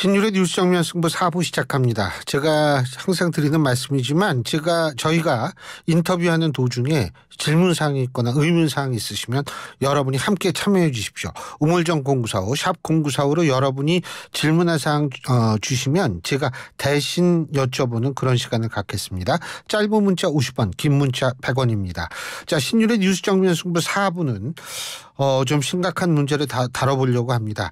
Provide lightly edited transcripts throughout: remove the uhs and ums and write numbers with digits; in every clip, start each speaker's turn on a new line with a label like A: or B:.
A: 신율의 뉴스 정면 승부 4부 시작합니다. 제가 항상 드리는 말씀이지만 저희가 인터뷰하는 도중에 질문사항이 있거나 의문사항이 있으시면 여러분이 함께 참여해 주십시오. 우물정 0945 샵 0945로 여러분이 질문한 사항 주시면 제가 대신 여쭤보는 그런 시간을 갖겠습니다. 짧은 문자 50원, 긴 문자 100원입니다. 자, 신율의 뉴스 정면 승부 4부는 좀 심각한 문제를 다뤄보려고 합니다.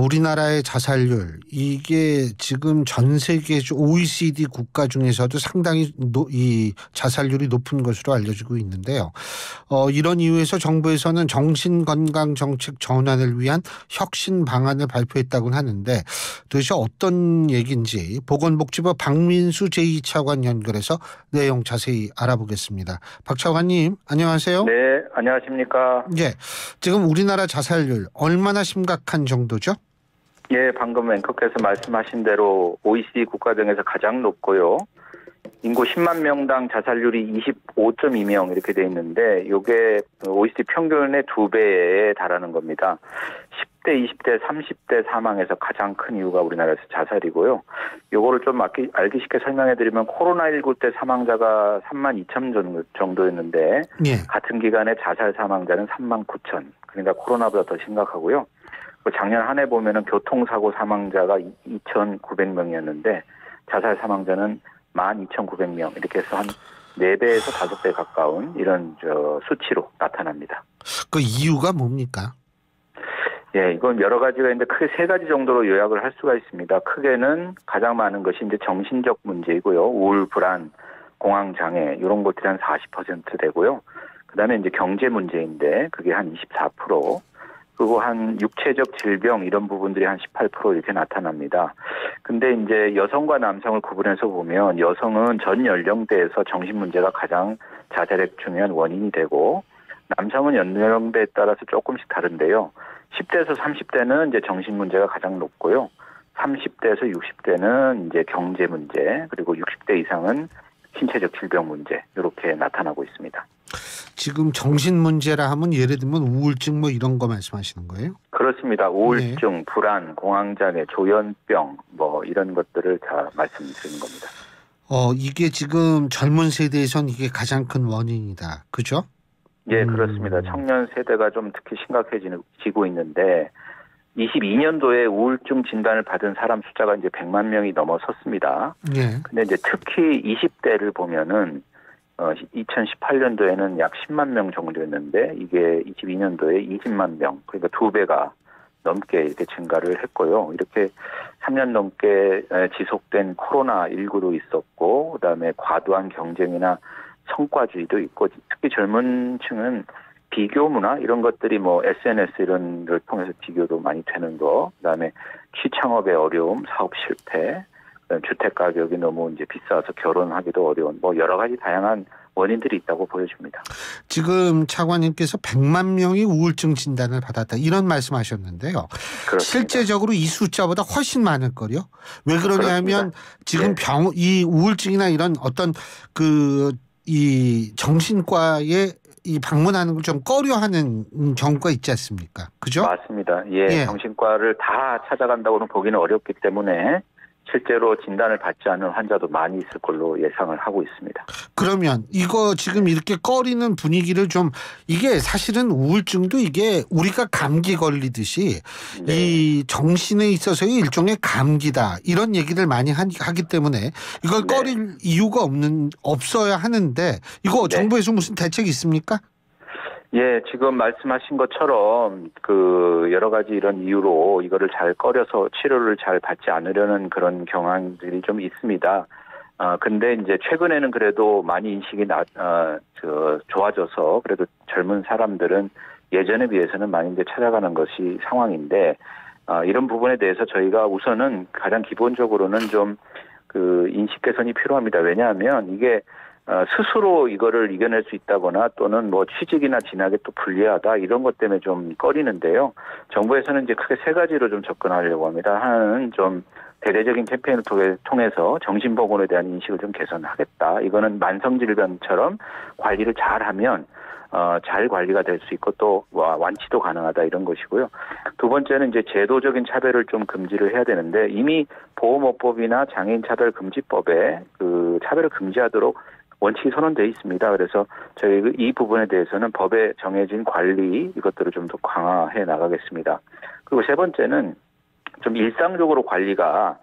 A: 우리나라의 자살률, 이게 지금 전 세계 OECD 국가 중에서도 상당히 이 자살률이 높은 것으로 알려지고 있는데요. 이런 이유에서 정부에서는 정신건강정책 전환을 위한 혁신 방안을 발표했다고 하는데 도대체 어떤 얘기인지 보건복지부 박민수 제2차관 연결해서 내용 자세히 알아보겠습니다. 박 차관님, 안녕하세요.
B: 네, 안녕하십니까.
A: 예, 지금 우리나라 자살률 얼마나 심각한 정도죠?
B: 예, 방금 앵커께서 말씀하신 대로 OECD 국가 중에서 가장 높고요. 인구 10만 명당 자살률이 25.2명 이렇게 돼 있는데 이게 OECD 평균의 2배에 달하는 겁니다. 10대, 20대, 30대 사망에서 가장 큰 이유가 우리나라에서 자살이고요. 요거를 좀 알기 쉽게 설명해드리면 코로나19 때 사망자가 3만 2천 정도였는데
A: 예.
B: 같은 기간에 자살 사망자는 3만 9천. 그러니까 코로나보다 더 심각하고요. 작년 한 해 보면은 교통사고 사망자가 2,900명이었는데 자살 사망자는 12,900명 이렇게 해서 한 4배에서 5배 가까운 이런 수치로 나타납니다.
A: 그 이유가 뭡니까?
B: 예, 이건 여러 가지가 있는데 크게 3가지 정도로 요약을 할 수가 있습니다. 크게는 가장 많은 것이 이제 정신적 문제이고요. 우울, 불안, 공황 장애 이런 것들이 한 40% 되고요. 그다음에 이제 경제 문제인데 그게 한 24%. 그리고 한 육체적 질병 이런 부분들이 한 18% 이렇게 나타납니다. 근데 이제 여성과 남성을 구분해서 보면 여성은 전 연령대에서 정신 문제가 가장 자살의 중요한 원인이 되고 남성은 연령대에 따라서 조금씩 다른데요. 10대에서 30대는 이제 정신 문제가 가장 높고요. 30대에서 60대는 이제 경제 문제, 그리고 60대 이상은 신체적 질병 문제 이렇게 나타나고 있습니다.
A: 지금 정신 문제라 하면 예를 들면 우울증 뭐 이런 거 말씀하시는 거예요?
B: 그렇습니다. 우울증,
A: 네.
B: 불안, 공황장애, 조현병 뭐 이런 것들을 다 말씀드리는 겁니다.
A: 이게 지금 젊은 세대에선 이게 가장 큰 원인이다. 그죠?
B: 예, 그렇습니다. 청년 세대가 좀 특히 심각해지고 있는데 22년도에 우울증 진단을 받은 사람 숫자가 이제 100만 명이 넘어섰습니다.
A: 예.
B: 근데 이제 특히 20대를 보면은 2018년도에는 약 10만 명 정도였는데 이게 22년도에 20만 명, 그러니까 2배가 넘게 이렇게 증가를 했고요. 이렇게 3년 넘게 지속된 코로나19도 있었고, 그다음에 과도한 경쟁이나 성과주의도 있고, 특히 젊은 층은 비교 문화 이런 것들이 뭐 SNS 이런 걸 통해서 비교도 많이 되는 거, 그다음에 취창업의 어려움, 사업 실패, 주택 가격이 너무 이제 비싸서 결혼하기도 어려운 뭐 여러 가지 다양한 원인들이 있다고 보여집니다. 지금
A: 차관님께서 100만 명이 우울증 진단을 받았다 이런 말씀하셨는데요.
B: 그렇습니다.
A: 실제적으로 이 숫자보다 훨씬 많을 거요. 왜 그러냐면 지금
B: 네.
A: 이 우울증이나 이런 어떤 이 정신과에 이 방문하는 걸 좀 꺼려하는 경우가 있지 않습니까? 그죠?
B: 맞습니다. 예. 정신과를 다 찾아간다고는 보기는 어렵기 때문에 실제로 진단을 받지 않는 환자도 많이 있을 걸로 예상을 하고 있습니다.
A: 그러면 이거 지금 이렇게 꺼리는 분위기를 좀, 이게 사실은 우울증도 이게 우리가 감기 걸리듯이
B: 네.
A: 이 정신에 있어서의 일종의 감기다 이런 얘기를 많이 하기 때문에 이걸 꺼릴 이유가 없어야 하는데 이거 정부에서 무슨 대책이 있습니까?
B: 예, 지금 말씀하신 것처럼 여러 가지 이런 이유로 이거를 잘 꺼려서 치료를 잘 받지 않으려는 그런 경향들이 좀 있습니다. 근데 이제 최근에는 그래도 많이 인식이 좋아져서 그래도 젊은 사람들은 예전에 비해서는 많이 이제 찾아가는 것이 상황인데, 이런 부분에 대해서 저희가 우선은 가장 기본적으로는 좀 인식 개선이 필요합니다. 왜냐하면 이게 스스로 이거를 이겨낼 수 있다거나 또는 뭐 취직이나 진학에 또 불리하다 이런 것 때문에 좀 꺼리는데요. 정부에서는 이제 크게 3가지로 좀 접근하려고 합니다. 하나는 좀 대대적인 캠페인을 통해서 정신보건에 대한 인식을 좀 개선하겠다. 이거는 만성질병처럼 관리를 잘하면 잘 관리가 될 수 있고 또 완치도 가능하다 이런 것이고요. 두 번째는 이제 제도적인 차별을 좀 금지를 해야 되는데 이미 보험업법이나 장애인 차별금지법에 그 차별을 금지하도록 원칙이 선언되어 있습니다. 그래서 저희 이 부분에 대해서는 법에 정해진 관리 이것들을 좀 더 강화해 나가겠습니다. 그리고 세 번째는 좀 일상적으로 관리가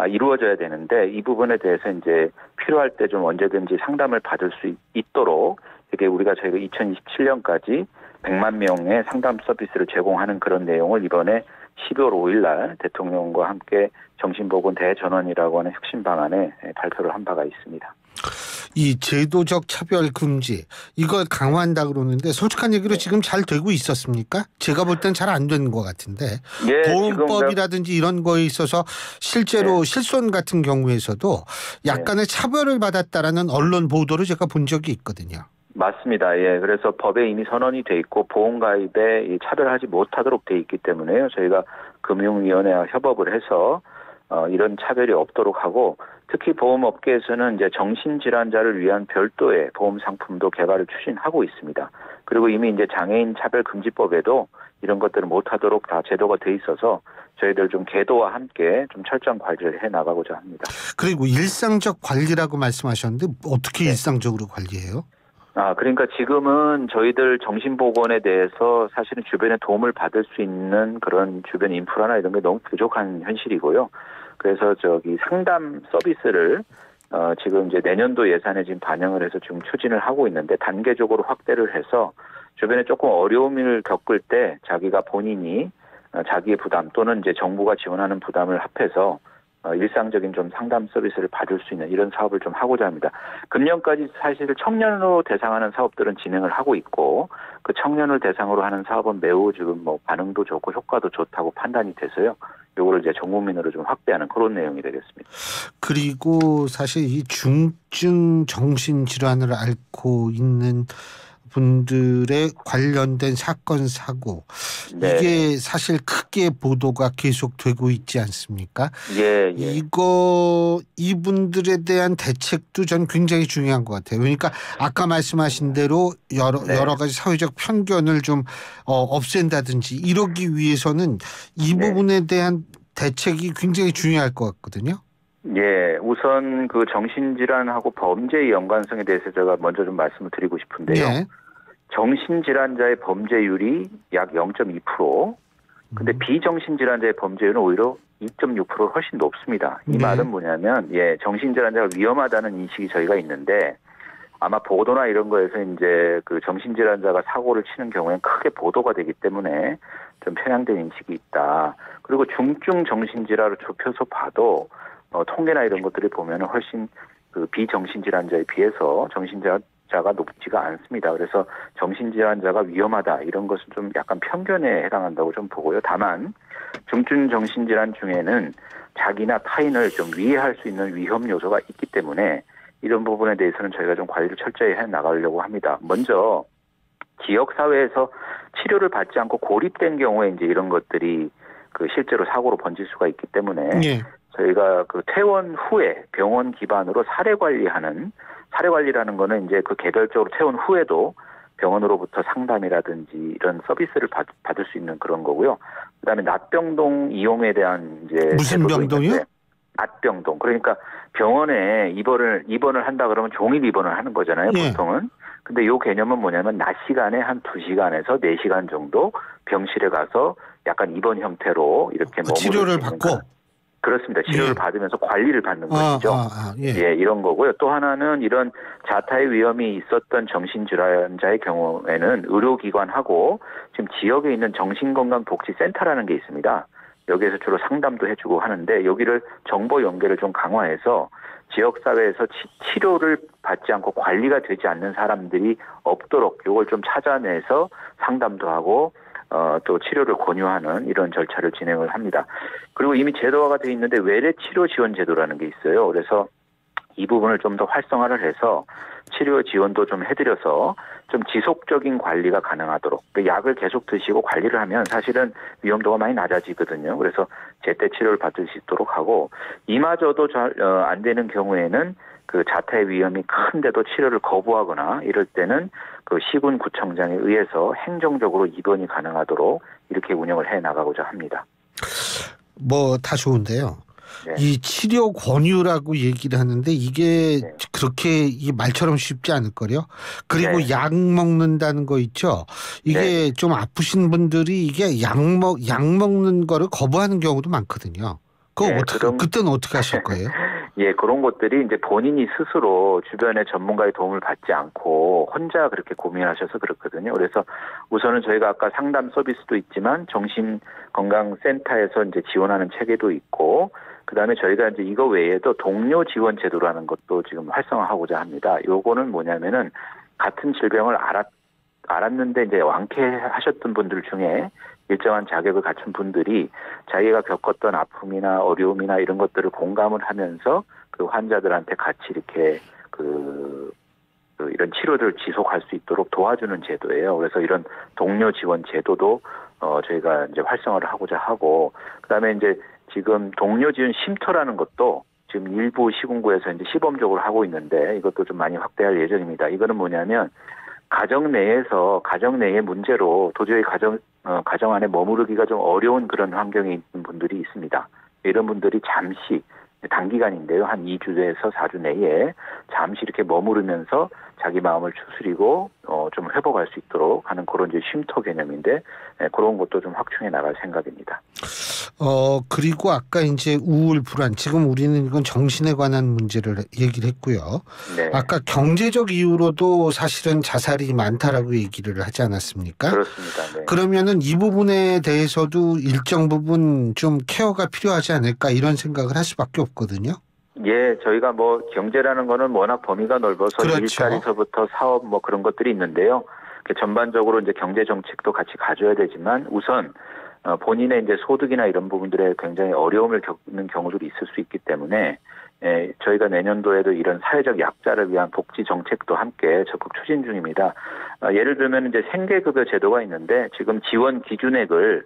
B: 이루어져야 되는데 이 부분에 대해서 이제 필요할 때 좀 언제든지 상담을 받을 수 있도록 이게 저희가 2027년까지 100만 명의 상담 서비스를 제공하는 그런 내용을 이번에 12월 5일 날 대통령과 함께 정신보건 대전원이라고 하는 혁신 방안에 발표를 한 바가 있습니다.
A: 이 제도적 차별 금지 이걸 강화한다 그러는데 솔직한 얘기로 지금 잘 되고 있었습니까? 제가 볼 땐 잘 안 되는 것 같은데 보험법이라든지 이런 거에 있어서 실제로 실손 같은 경우에서도 약간의 차별을 받았다라는 언론 보도를 제가 본 적이 있거든요.
B: 맞습니다. 예, 그래서 법에 이미 선언이 돼 있고 보험가입에 차별하지 못하도록 돼 있기 때문에요. 저희가 금융위원회와 협업을 해서 이런 차별이 없도록 하고 특히 보험업계에서는 이제 정신질환자를 위한 별도의 보험 상품도 개발을 추진하고 있습니다. 그리고 이미 이제 장애인 차별금지법에도 이런 것들을 못하도록 다 제도가 돼 있어서 저희들 좀 계도와 함께 좀 철저한 관리를 해 나가고자 합니다.
A: 그리고 일상적 관리라고 말씀하셨는데 어떻게 일상적으로 관리해요?
B: 그러니까 지금은 저희들 정신보건에 대해서 사실은 주변에 도움을 받을 수 있는 그런 주변 인프라나 이런 게 너무 부족한 현실이고요. 그래서 상담 서비스를 지금 이제 내년도 예산에 지금 반영을 해서 지금 추진을 하고 있는데 단계적으로 확대를 해서 주변에 조금 어려움을 겪을 때 자기가 본인이 자기의 부담 또는 이제 정부가 지원하는 부담을 합해서 일상적인 좀 상담 서비스를 받을 수 있는 이런 사업을 좀 하고자 합니다. 금년까지 사실 청년으로 대상하는 사업들은 진행을 하고 있고 그 청년을 대상으로 하는 사업은 매우 지금 반응도 좋고 효과도 좋다고 판단이 돼서요. 요거를 이제 전 국민으로 좀 확대하는 그런 내용이 되겠습니다.
A: 그리고 사실 이 중증 정신질환을 앓고 있는 분들의 관련된 사건 사고 이게 사실 크게 보도가 계속되고 있지 않습니까?
B: 예.
A: 이분들에 대한 대책도 전 굉장히 중요한 것 같아요. 그러니까 아까 말씀하신 대로 여러 가지 사회적 편견을 좀 없앤다든지 이러기 위해서는 이 부분에 대한 대책이 굉장히 중요할 것 같거든요.
B: 예, 우선 그 정신질환하고 범죄의 연관성에 대해서 제가 먼저 좀 말씀을 드리고 싶은데요. 정신질환자의 범죄율이 약 0.2%, 근데 비정신질환자의 범죄율은 오히려 2.6% 훨씬 높습니다. 이 말은 뭐냐면, 정신질환자가 위험하다는 인식이 저희가 있는데, 아마 보도나 이런 거에서 이제 그 정신질환자가 사고를 치는 경우에는 크게 보도가 되기 때문에 좀 편향된 인식이 있다. 그리고 중증 정신질환을 좁혀서 봐도, 통계나 이런 것들을 보면은 훨씬 그 비정신질환자에 비해서 정신질환자가 높지가 않습니다. 그래서 정신질환자가 위험하다 이런 것은 좀 약간 편견에 해당한다고 좀 보고요. 다만 중증 정신질환 중에는 자기나 타인을 좀 위해할 수 있는 위험 요소가 있기 때문에 이런 부분에 대해서는 저희가 좀 관리를 철저히 해 나가려고 합니다. 먼저 지역 사회에서 치료를 받지 않고 고립된 경우에 이제 이런 것들이 그 실제로 사고로 번질 수가 있기 때문에 저희가 그 퇴원 후에 병원 기반으로 사례 관리라는 거는 이제 그 개별적으로 퇴원 후에도 병원으로부터 상담이라든지 이런 서비스를 받을 수 있는 그런 거고요. 그다음에 낫병동 이용에 대한 이제
A: 무슨 병동이요?
B: 낫병동. 그러니까 병원에 입원을 한다 그러면 종일 입원을 하는 거잖아요, 보통은. 근데 요 개념은 뭐냐면 낮 시간에 한 2시간에서 4시간 정도 병실에 가서 약간 입원 형태로 이렇게 머무를
A: 치료를 받고
B: 그렇습니다. 치료를 받으면서 관리를 받는 것이죠. 이런 거고요. 또 하나는 이런 자타의 위험이 있었던 정신질환자의 경우에는 의료기관하고 지금 지역에 있는 정신건강복지센터라는 게 있습니다. 여기에서 주로 상담도 해주고 하는데 여기를 정보 연계를 좀 강화해서 지역사회에서 치료를 받지 않고 관리가 되지 않는 사람들이 없도록 이걸 좀 찾아내서 상담도 하고 또 치료를 권유하는 이런 절차를 진행을 합니다. 그리고 이미 제도화가 되어 있는데 외래치료 지원 제도라는 게 있어요. 그래서 이 부분을 좀 더 활성화를 해서 치료 지원도 좀 해드려서 좀 지속적인 관리가 가능하도록 약을 계속 드시고 관리를 하면 사실은 위험도가 많이 낮아지거든요. 그래서 제때 치료를 받을 수 있도록 하고 이마저도 잘 안 되는 경우에는 그 자퇴 위험이 큰데도 치료를 거부하거나 이럴 때는 그 시군구청장에 의해서 행정적으로 입원이 가능하도록 이렇게 운영을 해 나가고자 합니다.
A: 뭐 다 좋은데요.
B: 네.
A: 이 치료 권유라고 얘기를 하는데 이게
B: 네.
A: 그렇게 이 말처럼 쉽지 않을 거요. 그리고
B: 네.
A: 약 먹는다는 거 있죠. 이게
B: 네.
A: 좀 아프신 분들이 이게 약 먹는 거를 거부하는 경우도 많거든요. 그거
B: 예,
A: 어떻게 그때는 어떻게 하실 거예요?
B: 예, 그런 것들이 이제 본인이 스스로 주변의 전문가의 도움을 받지 않고 혼자 그렇게 고민하셔서 그렇거든요. 그래서 우선은 저희가 아까 상담 서비스도 있지만 정신건강센터에서 이제 지원하는 체계도 있고, 그 다음에 저희가 이제 이거 외에도 동료 지원 제도라는 것도 지금 활성화하고자 합니다. 요거는 뭐냐면은 같은 질병을 알았는데 이제 완쾌하셨던 분들 중에 일정한 자격을 갖춘 분들이 자기가 겪었던 아픔이나 어려움이나 이런 것들을 공감을 하면서 그 환자들한테 같이 이렇게 이런 치료를 지속할 수 있도록 도와주는 제도예요. 그래서 이런 동료 지원 제도도 저희가 이제 활성화를 하고자 하고, 그다음에 이제 지금 동료 지원 쉼터라는 것도 지금 일부 시군구에서 이제 시범적으로 하고 있는데 이것도 좀 많이 확대할 예정입니다. 이거는 뭐냐면 가정 내의 문제로 도저히 가정 안에 머무르기가 좀 어려운 그런 환경에 있는 분들이 있습니다. 이런 분들이 잠시 단기간인데요. 한 2주에서 4주 내에 잠시 이렇게 머무르면서 자기 마음을 추스리고 좀 회복할 수 있도록 하는 그런 이제 쉼터 개념인데 그런 것도 좀 확충해 나갈 생각입니다.
A: 그리고 아까 이제 우울, 불안, 지금 우리는 이건 정신에 관한 문제를 얘기를 했고요.
B: 네.
A: 아까 경제적 이유로도 사실은 자살이 많다라고 얘기를 하지 않았습니까?
B: 그렇습니다. 네.
A: 그러면은 이 부분에 대해서도 일정 부분 좀 케어가 필요하지 않을까 이런 생각을 할 수밖에 없거든요.
B: 예, 저희가 뭐 경제라는 거는 워낙 범위가 넓어서
A: 그렇죠.
B: 일자리서부터 사업 뭐 그런 것들이 있는데요. 전반적으로 이제 경제 정책도 같이 가져야 되지만 우선 본인의 이제 소득이나 이런 부분들에 굉장히 어려움을 겪는 경우들이 있을 수 있기 때문에 저희가 내년도에도 이런 사회적 약자를 위한 복지 정책도 함께 적극 추진 중입니다. 예를 들면 이제 생계급여 제도가 있는데 지금 지원 기준액을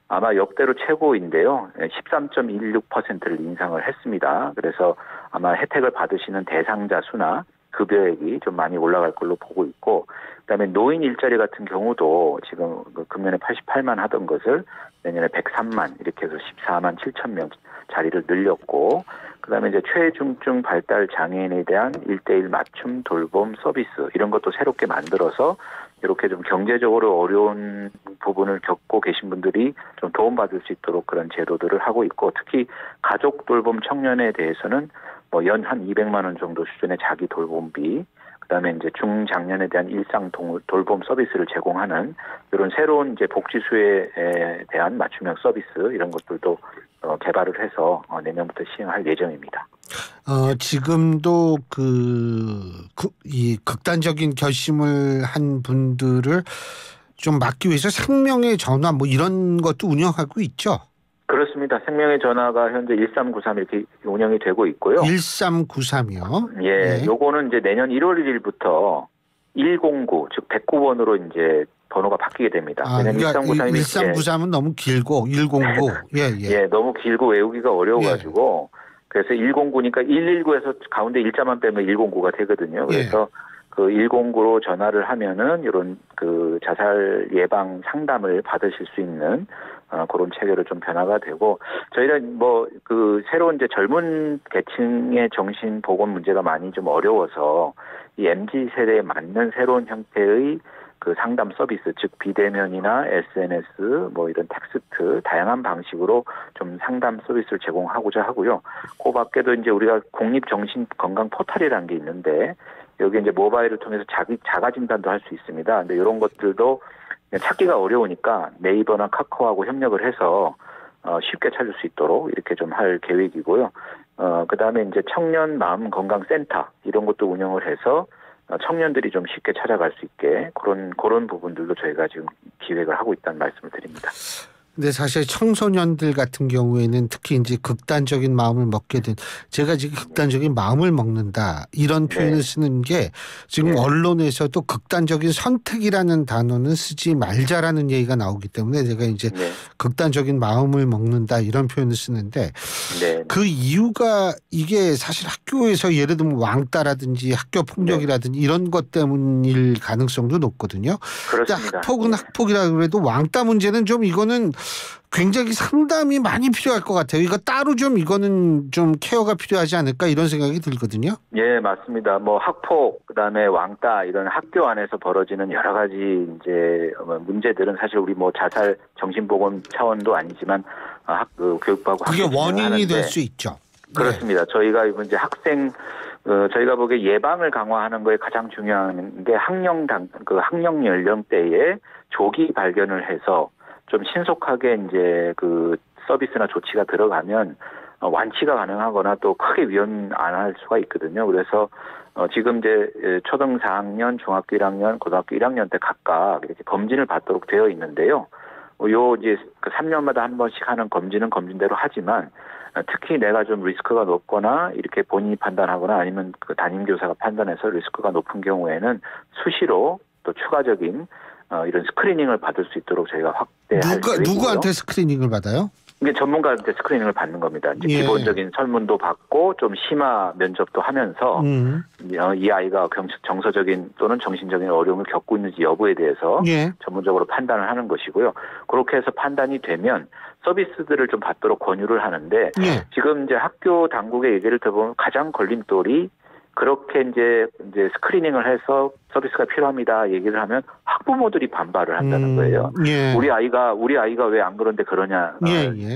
B: 아마 역대로 최고인데요. 13.16%를 인상을 했습니다. 그래서 아마 혜택을 받으시는 대상자 수나 급여액이 좀 많이 올라갈 걸로 보고 있고, 그다음에 노인 일자리 같은 경우도 지금 금년에 88만 하던 것을 내년에 103만 이렇게 해서 14만 7천 명 자리를 늘렸고, 그다음에 이제 최중증 발달 장애인에 대한 1:1 맞춤 돌봄 서비스 이런 것도 새롭게 만들어서 이렇게 좀 경제적으로 어려운 부분을 겪고 계신 분들이 좀 도움받을 수 있도록 그런 제도들을 하고 있고, 특히 가족 돌봄 청년에 대해서는 뭐 연 한 200만 원 정도 수준의 자기 돌봄비, 그다음에 이제 중장년에 대한 일상 돌봄 서비스를 제공하는 이런 새로운 이제 복지수혜에 대한 맞춤형 서비스 이런 것들도 개발을 해서 내년부터 시행할 예정입니다.
A: 지금도 이 극단적인 결심을 한 분들을 좀 막기 위해서 생명의 전화 뭐 이런 것도 운영하고 있죠.
B: 그렇습니다. 생명의 전화가 현재 1393 이렇게 운영이 되고 있고요.
A: 1393이요.
B: 예,
A: 네.
B: 요거는 이제 내년 1월 1일부터 109, 즉 109번으로 이제 번호가 바뀌게 됩니다.
A: 그러니까 1393은 너무 길고 109.
B: 예, 너무 길고 외우기가 어려워가지고 그래서 109니까 119에서 가운데 일자만 빼면 109가 되거든요. 그래서 그 109로 전화를 하면은 이런 그 자살 예방 상담을 받으실 수 있는 그런 체계로 좀 변화가 되고, 저희는 뭐 그 새로운 이제 젊은 계층의 정신 보건 문제가 많이 좀 어려워서 이 MZ 세대에 맞는 새로운 형태의 그 상담 서비스, 즉 비대면이나 SNS 뭐 이런 텍스트 다양한 방식으로 좀 상담 서비스를 제공하고자 하고요. 그 밖에도 이제 우리가 공립 정신 건강 포털이라는 게 있는데 여기 이제 모바일을 통해서 자가 진단도 할 수 있습니다. 근데 이런 것들도 찾기가 어려우니까 네이버나 카카오하고 협력을 해서 쉽게 찾을 수 있도록 이렇게 좀 할 계획이고요. 그다음에 이제 청년 마음 건강 센터 이런 것도 운영을 해서 청년들이 좀 쉽게 찾아갈 수 있게 그런 부분들도 저희가 지금 기획을 하고 있다는 말씀을 드립니다.
A: 근데 사실 청소년들 같은 경우에는 특히 이제 극단적인 마음을 먹게 된 제가 지금 극단적인 마음을 먹는다 이런 표현을 쓰는 게 지금 언론에서도 극단적인 선택이라는 단어는 쓰지 말자라는 얘기가 나오기 때문에 제가 이제 극단적인 마음을 먹는다 이런 표현을 쓰는데 그 이유가 이게 사실 학교에서 예를 들면 왕따라든지 학교 폭력이라든지 이런 것 때문일 가능성도 높거든요.
B: 그렇습니다.
A: 학폭은 학폭이라 그래도 왕따 문제는 좀 이거는 굉장히 상담이 많이 필요할 것 같아요. 이거 따로 좀 이거는 좀 케어가 필요하지 않을까 이런 생각이 들거든요.
B: 예, 맞습니다. 뭐 학폭, 그다음에 왕따 이런 학교 안에서 벌어지는 여러 가지 이제 문제들은 사실 우리 뭐 자살 정신보건 차원도 아니지만 교육부하고
A: 그게 원인이 될 수 있죠.
B: 그렇습니다. 저희가 이제 학생 저희가 보기에 예방을 강화하는 거에 가장 중요한 게 학령 연령대에 조기 발견을 해서 좀 신속하게 이제 그 서비스나 조치가 들어가면 완치가 가능하거나 또 크게 위험 안 할 수가 있거든요. 그래서 지금 이제 초등 4학년, 중학교 1학년, 고등학교 1학년 때 각각 이렇게 검진을 받도록 되어 있는데요. 요 이제 그 3년마다 한 번씩 하는 검진은 검진대로 하지만 특히 내가 좀 리스크가 높거나 이렇게 본인이 판단하거나 아니면 그 담임교사가 판단해서 리스크가 높은 경우에는 수시로 또 추가적인 이런 스크리닝을 받을 수 있도록 저희가 확대할 계획이고요.
A: 누구한테 스크리닝을 받아요?
B: 이게 전문가한테 스크리닝을 받는 겁니다. 이제 기본적인 설문도 받고 좀 심화 면접도 하면서 이 아이가 정서적인 또는 정신적인 어려움을 겪고 있는지 여부에 대해서 전문적으로 판단을 하는 것이고요. 그렇게 해서 판단이 되면 서비스들을 좀 받도록 권유를 하는데 지금 이제 학교 당국의 얘기를 들어보면 가장 걸림돌이 그렇게 이제 스크리닝을 해서 서비스가 필요합니다 얘기를 하면 학부모들이 반발을 한다는 거예요. 우리 아이가 왜 안 그런데 그러냐,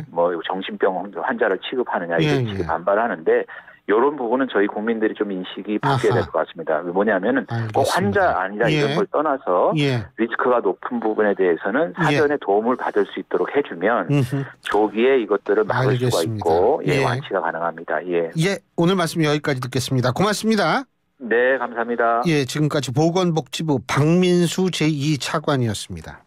B: 뭐 정신병 환자를 취급하느냐 이런 식의 반발을 하는데 이런 부분은 저희 국민들이 좀 인식이 바뀌어야 될 것 같습니다. 뭐냐면은 꼭 환자 아니라 이런 걸 떠나서 리스크가 높은 부분에 대해서는 사전에 도움을 받을 수 있도록 해주면 조기에 이것들을 막을 수가 있고 완치가 가능합니다.
A: 오늘 말씀 여기까지 듣겠습니다. 고맙습니다.
B: 네, 감사합니다.
A: 지금까지 보건복지부 박민수 제2차관이었습니다.